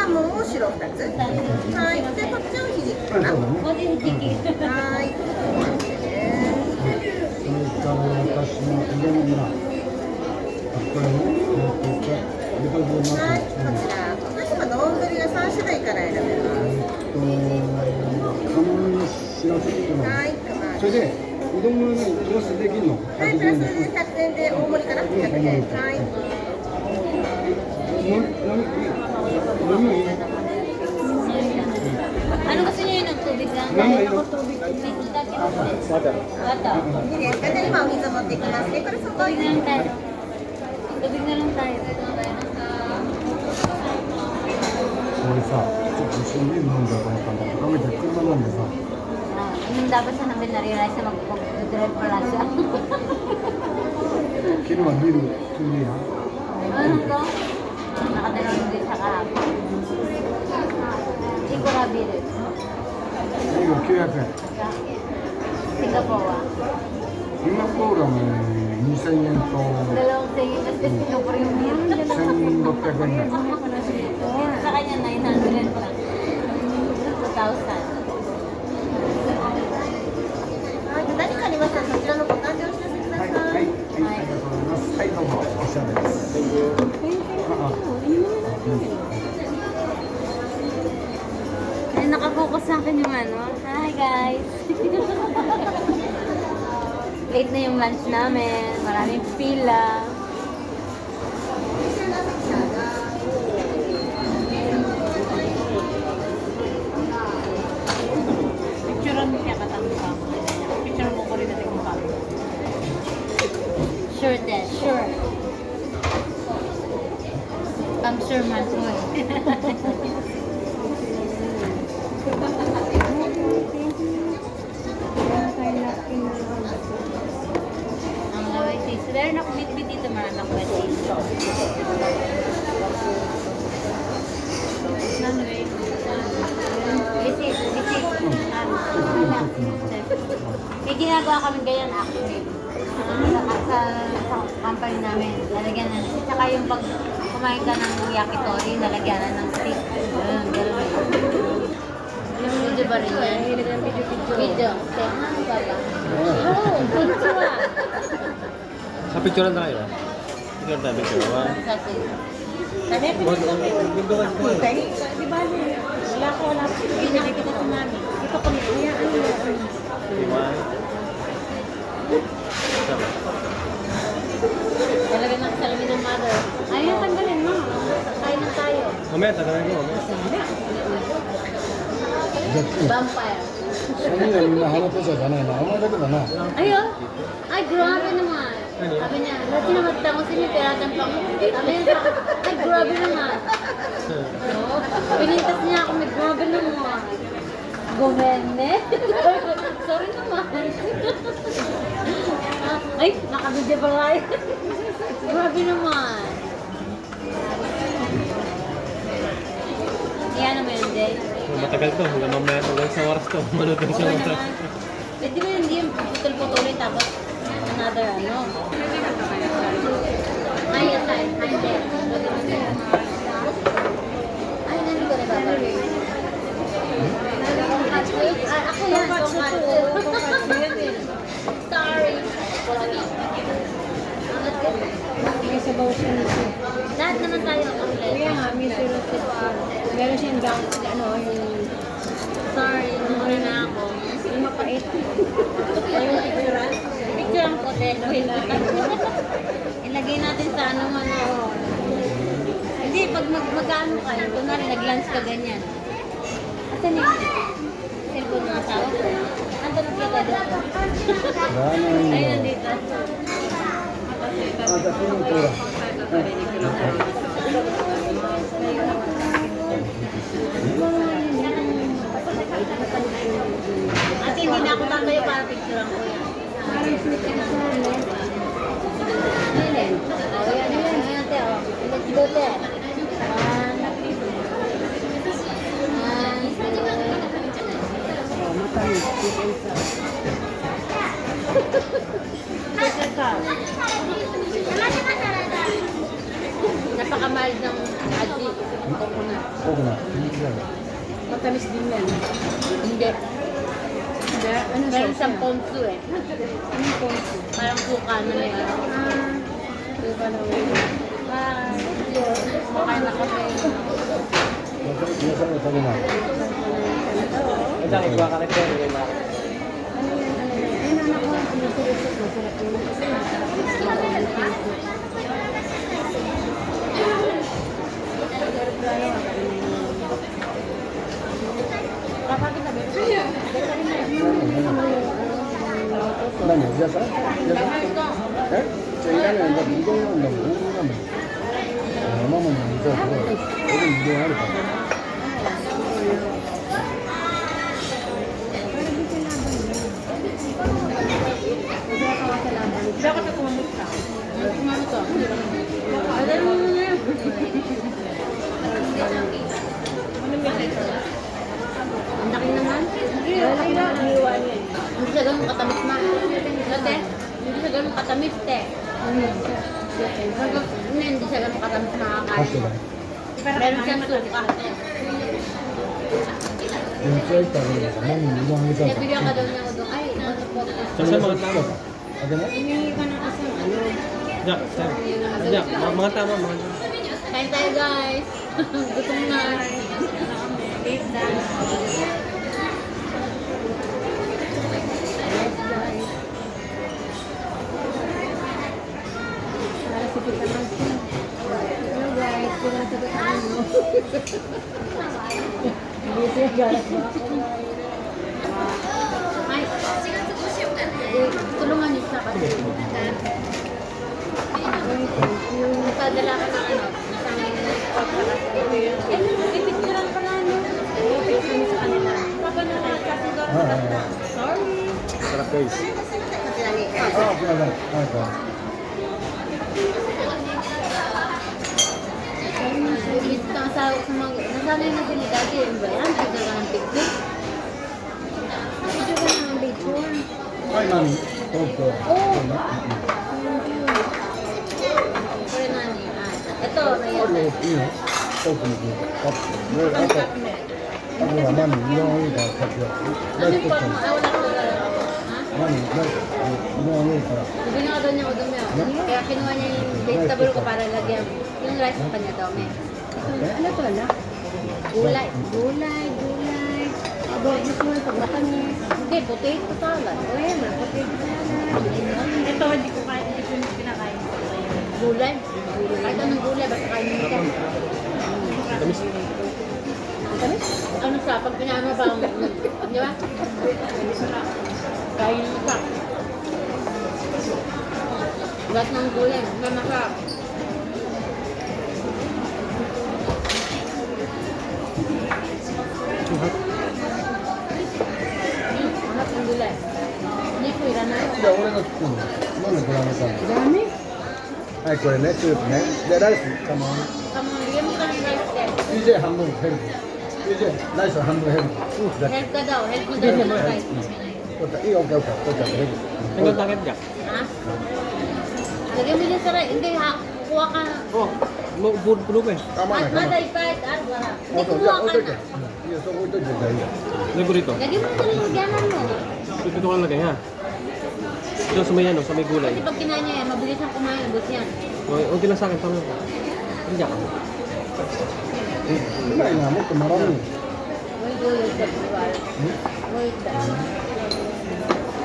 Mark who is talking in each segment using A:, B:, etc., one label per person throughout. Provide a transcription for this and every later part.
A: ハムを白2つ。はい。で、こっちをひじきかな。
B: 文字ひじき。
A: はい。
C: それから私のうどんが、これね、豚丼の
A: はい、こちら。私は丼が3種類から選べます。
C: 釜しらすっていうの。
A: はい、
C: それで、うどんがプラスできるの。
A: はい、プラスで100円で大盛りかな。100円。はい。
B: Ano gusto niyo yun ng tubig lang? Ako tubig.
C: Water.
B: Water.
A: いいですか？じゃあ今お水持ってきますね。これそこ
B: Tubig na lang tayo. Tubig na lang tayo.
C: 俺さ、ちょっと一緒にビール飲んじゃうと思ったんだけど、ダメで車なんでさ。
B: Yung dapat sa namin na-realize na mag-drive pala siya.
C: 昨日はビール2リや。
B: Ano to? Nakadalawang din sa kahapon. Ikurabil.
C: ビール900円。
B: Singapore.
C: シンガポールはもう2000円と
B: Dalawang tingin kasi Singapore yung beer.
C: 1600円ぐらい。
B: Sa kanya 900 lang. 2,000.
A: 何かありましたらそちらのボタンでお知らせください。
C: はい、ありがとうございます。はい、どうも、おしゃれです。
B: Ay, nakafocus sa akin yung ano. Hi guys! Late na yung lunch namin. Maraming pila. Picturean mo siya katangka. Picture mo ko rin natin kung paano. Sure din. Sure. I'm sure man ko eh. Ang laway taste. Meron ako bit-bit dito, marami ako wet taste. Visit. May ginagawa kami ganyan actually. Sa company namin, lalagyan na. Tsaka yung pag kumain ka ng yakitori, lalagyan na ng stick. Gano'n. Yung video ba rin yan? Video. Ano ba ba? Oo, picture ah.
D: Sa picture na tayo. Picture tayo, picture.
B: Kasi,
A: Sabi, di ba? Wala ko.
B: pinakita ko sa mami.
A: Ito ko niya.
D: Lima.
B: Talaga ng salamin ng mother. Ayun, tanggalin mo. Kain na tayo.
D: Mamaya, tagalan ko.
B: Vampire.
C: 3人はみんな腹ペシャじゃないな。お前だけだな。
B: Ayun. Ay, grabe naman. Sabi niya, dati naman tango sa inyo, piratan pa ko. Sabi niya, ay, grabe naman. Pinintas niya ako, may grabe naman. Gomene. Sorry naman. Ay, nakabidya pa kayo. Grabe naman. Yan naman yun, Jay.
D: Matagal to. Hanggang mamaya, hanggang sa oras to. Manutong sa
B: Okay
D: oras.
B: naman. Pwede mo hindi yung putol-putulin tapos another ano. Ay, yes, ay. Hindi. Ay, nandito na ba? Ako yan. Sorry.
E: May sabaw siya nito.
B: Lahat naman tayo complete.
E: Kaya nga, may syrup siya. Meron siyang gang, ano, yung
B: Sorry, muna na ako.
E: yung mapait.
B: Yung picture. Picture ang hotel. Ilagay natin sa ano man. Hindi, pag mag-ano ka, kunwari nag-lunch ka ganyan. Asan yung cellphone ng asawa ko? Andun kita doon. Ay, nandito. Ate, hindi na ako tatayo para picturean ko yan. Ayan, ate, oh. Let's go there. Napaka-mild ng aji.
C: 多くない。人気だよ。
E: Matamis din yan.
B: Hindi.
E: Hindi. Ano
B: Meron
E: sauce
B: siyang
E: yan?
B: ponzu eh.
E: Anong ponzu?
B: Parang suka na may ano.
E: Diba na wala?
B: Makain na kami.
C: 皆さんが食べない。
D: Ito, ikuha ka rin ko. Hindi na.
E: Ano yan? Ano yan? Ayun, anak ko. Masarap yun. Masarap yun. Kasi masarap.
C: 何？野菜？野菜？え？じゃあいらないんだ。うどんなんだもん。うどんなんだもん。ママの水はすごい。ここにうどんあるから。
E: Dapat na kumamit ka.
B: Kumano to? Alam mo na yan. Ang laki naman.
E: Lalaki na. Iniwan yan.
B: Hindi siya ganun katamis ma. Dati, hindi siya ganun katamis te. Hindi siya ganun katamis makakain.
C: 確かに。
B: Meron siyang suka.
C: 野菜食べるからママにうどんあげたいから。
B: Nabili ka daw ng udong. Ay, ano po?
D: Saan mga tama?
C: あげない？
E: Hiningi ka ng isang ano.
D: Jack, sir. Jack, mga tama, mga tama.
B: Kain tayo guys. Gutom na.
E: Taste dance. Para si Tita Nancy. Hello guys, sinasagot na ano. Hindi siya galas ba ako guys?
B: Ay, tulungan niyo siya kasi. Yung padala ka ng ano, isang pagkakasal. Pipicturan pa na ano. Oo, picture mo sa kanila. Papa na kasi doon. Sorry.
D: Sarap guys.
C: あ、すみません。はいはい。
B: Nasanay na sila dati yung ba yan? Pagka ka ng picture.
E: Video ka ng picture.
C: はい、何？東京。
B: これ何？ito,
C: あるよ、いいの？遠くに行く。あと、あとは何？うどんあげるから先は。
B: ano yung pork mo? Wala ko talaga. Ha?
C: 何？うどんあげるから。
B: Bibili ako doon yung udong mo. Kaya kinuha niya yung vegetable ko para lagyan. Yung rice sa kanya daw, me.
E: Ano to anak?
B: Gulay.
E: Gulay. Abo, gusto mo yung pagmatamis.
B: Hindi, potato salad.
E: O yan, potato salad.
B: Ito, hindi ko pinakain. Gulay. Kahit anong gulay, basta kain mo ito.
D: Tamis.
E: Tamis?
B: Ano siya, pag pinama ba, di ba? Kain mo siya. Lahat ng gulay, may masarap. Hanap ng gulay. Hindi ko ilan na yun.
C: じゃあ俺が作るの。なんでこれあげたの？
E: Dami.
C: はい、これね、スープね。で、ライス、たまに。
B: Come on, bigyan mo ka ng rice there.
C: PJ 半分ヘルプ。PJ、ライス半分ヘルプ。スープだけ。
B: Help ka daw, help mo daw ng rice.
C: いい、オッケー、オッケー。こっちはヘルプ。
D: Hanggang takip, Jack.
B: Ha? Lagyan mo din sa rice. Hindi ha, kukuha ka.
D: Oh, puno pa eh.
C: 構わない、構わない。
B: Maday pa, at wala. Hindi
C: じゃ
B: kumuha
C: あ置い
B: ka
C: といて。
B: na.
C: いや、そこ置いといてじゃあいいよ。
D: Lagyan ko rito.
B: Lagyan mo na rin ganan mo.
D: Dito ka lagay, ha? Dito sa may ano, sa may gulay.
B: Kasi pag kinain niya yan, mabilis ang kumain, ubos yan.
D: Okay lang sa akin, tama ko. Hindi Jack.
C: うまいな、もっともらうの。
B: Uy, gulay sa buwal. Uy, sa.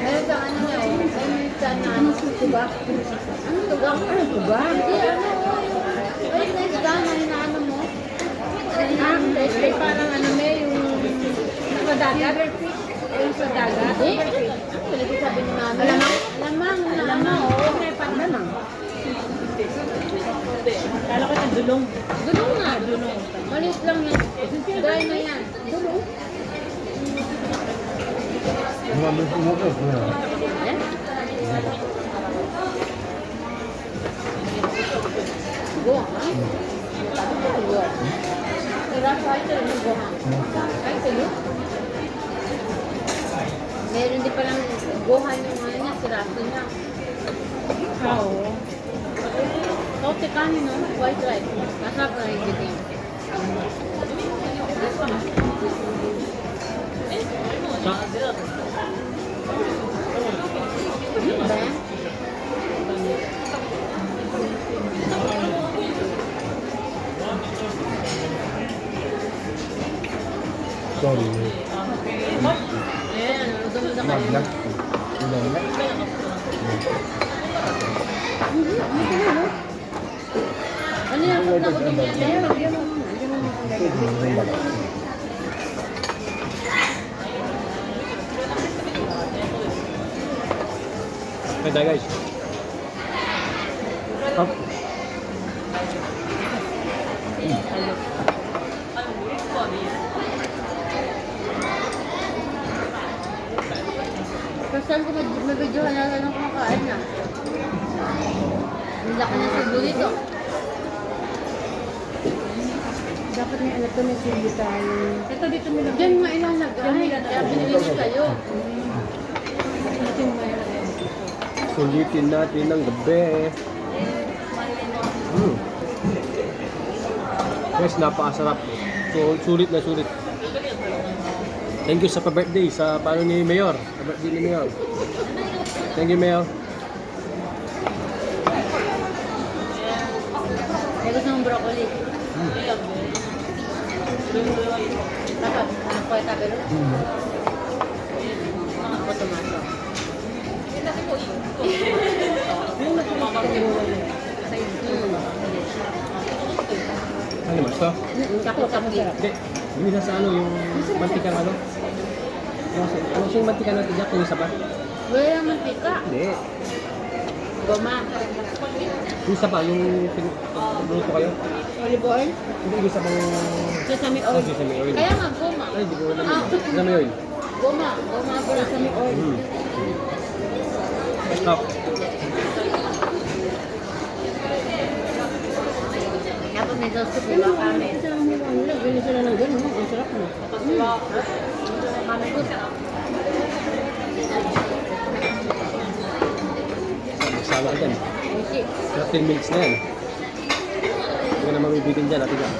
B: Meron kang ano niya, oh. Ay, sa na.
E: Ano sa tuba?
B: Ano tugang?
E: Ano tuba?
B: Hindi, ano, oh. Ay, na isda na inaano mo.
E: Ay, parang ano may yung sa dagat. Yung sa dagat.
B: Hindi. Ano, lagi sabi ni mami.
E: Alamang?
B: Alamang,
E: Alamang, oo. May panlamang. Kala ko yung dulong.
B: Dulong nga, dulong. Maliit lang yan. Dry na yan.
E: Dulong?
C: まあ、別にもうちょっとね。
B: Yan. Gohang, ha? Sabi ko, gohang. Sarap kahit sa'yo ng gohang. Kahit sa'yo. Meron din palang gohan yung ano niya, siraso niya.
E: Oo.
B: Kaute kanin, no? White rice. Masarap na yung giting.
D: Sa,
C: Sorry.
E: Ayan, nanonood na kayo.
C: Magna. Ilan na?
E: Ano yan? Kung nakutom yan, ayan, lagyan mo muna. Lagyan mo muna.
D: ganda guys. Up.
E: First time ko mag-videohan na lang kumakain na. Ang laki ng subo nito. Dapat may anak ko may sili tayo. Ito dito nila. Diyan nga ilalagay. Kaya binili ko kayo.
D: Sulitin natin ng gabi. Guys, napakasarap. So, sulit na sulit. Thank you sa pa-birthday sa paano ni Mayor. Sa birthday ni Mayor. Thank you, Mayor.
E: May gusto mong broccoli. Dapat, anak ko ay tabero. Ako tomato.
D: Ano mas to?
E: Kapos-kapos sarap.
D: Hindi. Hindi na sa ano, yung mantikang ano? Ano siyang mantika natin dyan kung isa pa?
E: Wala yung mantika.
D: Hindi.
E: Goma.
D: Yung isa pa, yung pinuluto kayo?
E: Olive oil.
D: Hindi, yung isa pang...
E: Sesame
D: Oh,
E: oil.
D: sesame oil.
E: Kaya nga, goma.
D: Ay, hindi ko alam. Sesame oil.
E: Goma. Goma po sesame oil.
D: Stop.
E: Tapos may sauce ko diba kami. Ganyan sila ng gano'n. Ang sarap na. Kami ko.
D: Magsama ka dyan.
E: Okay.
D: 13 minutes na yan. Hindi ka na mamibitin dyan, ate ka.
E: Ang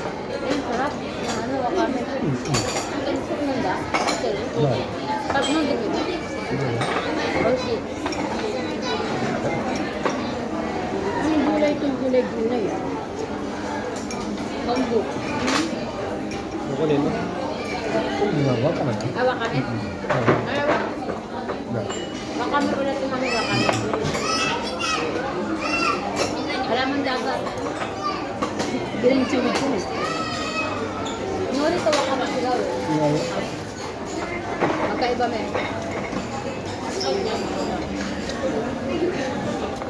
E: sarap. Ano, wakame. Ang ganito ko nanda.
C: No.
E: Tapos nung dito. Okay. Ano gulay itong gulay-gulay? Bamboo.
D: Ako din, no?
C: Ginagawa ka na.
E: Ah, wakame. Ay, wakame ulit yung mami wakame. Alam mo dagat. Bilang siwid ko eh. Nuri to wakame sila eh. Magkaiba may.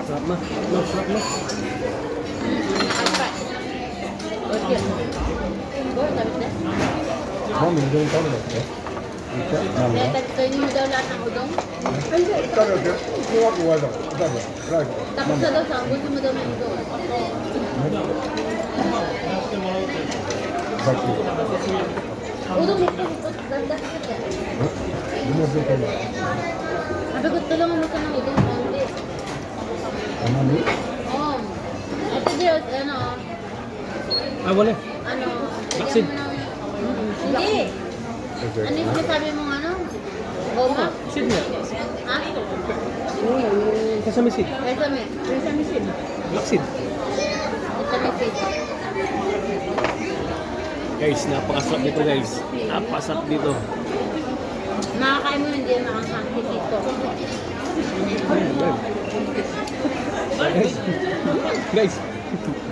D: Sarap na. No, sarap na.
E: Okay. Go, tapos na.
C: Mami, hindi rin tayo na.
E: Kaya tagtoy niyo daw lahat ng udong. Tapos na daw sa gusto mo daw ng udong. Udong ito, ganda ka. Sabi ko, tulungan mo ka ng udong konti. Oo. At hindi, ano,
D: Ah, wala.
E: ano,
D: Vaccine.
E: hindi. Ano yung sinasabi mong ano? Goma?
D: Seed nga.
E: Ha?
D: Sesame seed.
E: Sesame. Sesame seed.
D: Black seed.
E: Sesame seed.
D: Guys, napakasarap dito guys. Napakasarap dito.
E: Makakain mo hindi makakakit dito.
D: Guys, guys,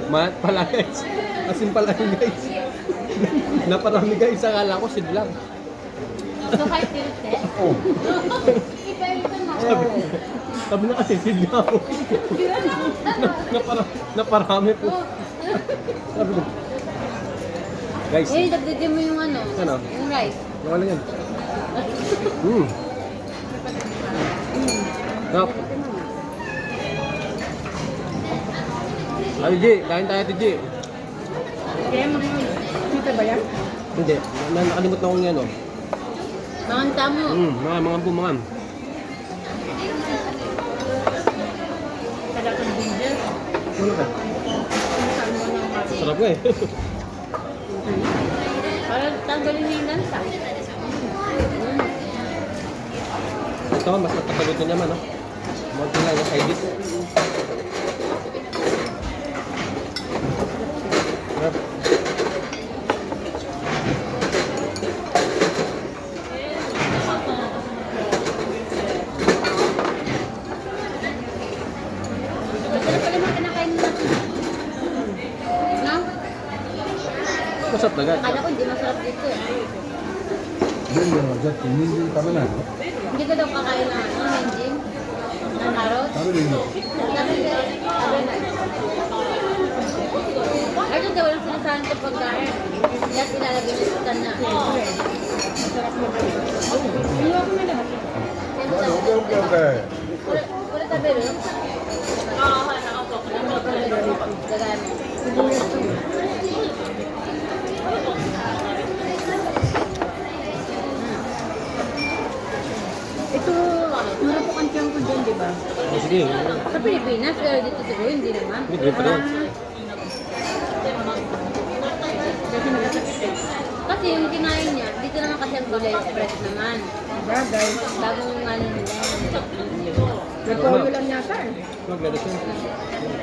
D: mat pala guys. Asin pala yun guys. Naparami guys, akala ko seed lang.
E: So, kahit tilte?
C: Oh.
E: Iba ito mo.
D: Sabi na kasi seed nga ako. Naparami po. Sabi ko. Guys,
E: Eh, dagdagan mo yung ano?
D: Ano?
E: Yung rice.
D: nawala yan. Stop. Ay, G, kain tayo, G.
E: Kaya mo yun. Kita ba yan?
D: Hindi, nakalimutan ko nga, no?
E: Manganta mo.
D: Mga bumangan.
E: Kada kang ginger.
D: Ano ka?
E: Saan mo nang mati?
D: Sarap nga eh.
E: Parang tanggalin na yung lansa.
D: Ito, mas nagkakaluto naman, no? Monty lang yung ID.
E: Masarap pala mga kinakain nila. No?
D: Masarap na guys.
E: Akala ko hindi masarap dito eh.
C: 全部はだって人参食べないの
E: Hindi ko daw kakain ng hindi. Ng carrot.
C: 食べるんだ
E: Sabi niya, sabi na. Ay, doon daw walang sinasahan sa pagkain. Kaya ilalagay niya sa na.
C: OK
E: Pura tabi rin. Gagano. Ito, marapukan siyang ko dyan, di ba?
D: Oh, sige.
E: Sa Pilipinas, pero dito siguro hindi naman.
D: Hindi pa rin.
E: Kasi yung kinain niya, dito naman kasi ang gulay express naman.
A: Bagay.
E: Bagong ano nila.
A: Nagpaulo lang yata eh.
D: Maglalas yun.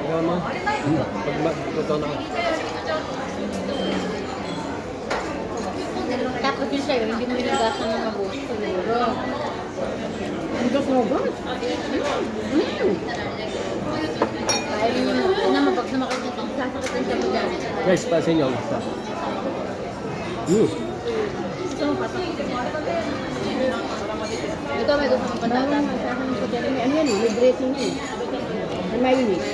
D: Ikaw mo. Pag magluto na ka.
E: Tapos yung sa'yo, hindi mo nilugasan ng mabuti siguro.
A: Ang gas mo ba?
E: Kaya yun yung una mo, pag sumakit nito, sasakitin siya mo dyan.
D: Guys, pasin nyo. Isa.
E: Ito may gusto mong
A: Bawal
E: patatas.
A: nga sa akin sa dyan. Ano yan eh? May dressing eh. May mayonnaise.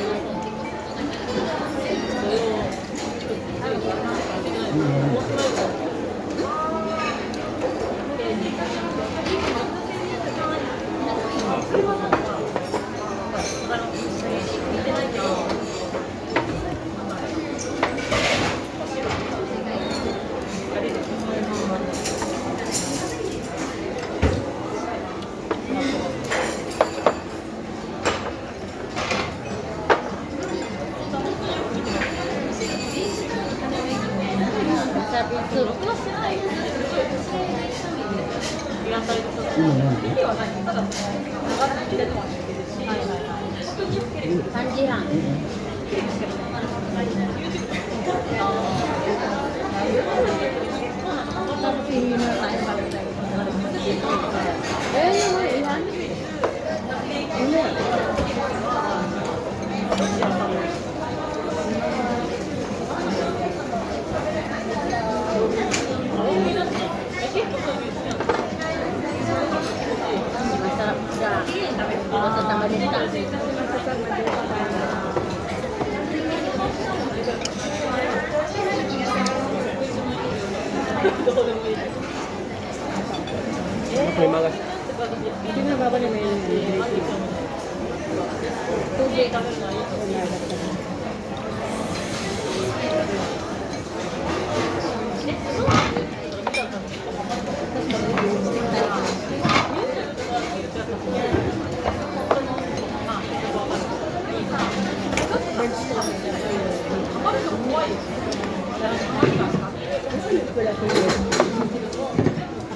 E: Sabi yung soup.
C: 今何で
E: Sanjihan. Tapos hindi na tayo pagkain. Eh, yung mga ilan? Masarap siya. Basta tamalita.
D: May mga...
A: Hindi na baba ni may dressing.
E: Tubig.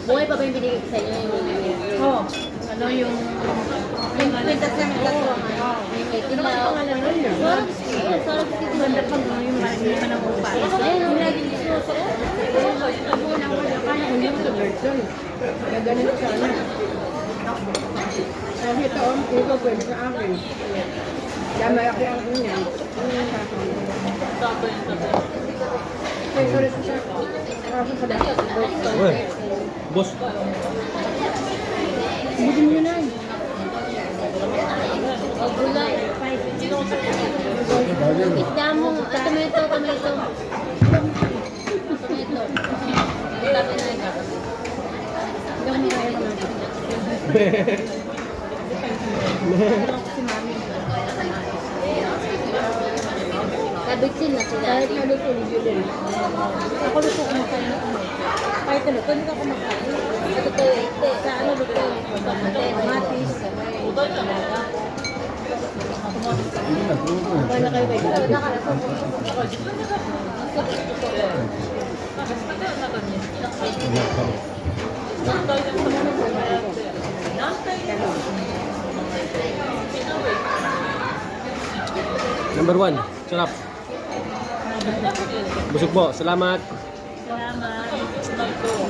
E: Buhay pa ba yung binigay ko sa inyo?
A: Oo. Ano yung...
E: Yung kwintas namin katuwa nga. Yung may tilaw. Sarap siya. Sarap siya.
A: Ganda pag yung hindi ka nang upa.
E: Ayun, yung laging sinusuot.
A: Kaya hindi mo sa version. Gaganin sa ano. Kahit taon, ito pwede sa akin. Kaya malaki ang ganyan. Ano yung sa akin? Kaya sorry sa sa... Kaso sa dati.
D: Uy, boss.
A: Hindi mo yun ay.
E: O gulay. Isda mo. Tomato, tomato. Tomato. Sabi na ito.
A: Hindi mo kaya mga.
E: Kabitsin na sila.
A: Kahit na luto, hindi din. Ako luto kumakain na ako. Kahit na luto, hindi ka kumakain.
E: Ito to, ito.
A: Sa ano luto?
E: Matis.
A: Kaya kayo kayo.
E: Ito, nakalapag.
D: Number 1, sarap. Busog po, salamat.
A: Salamat.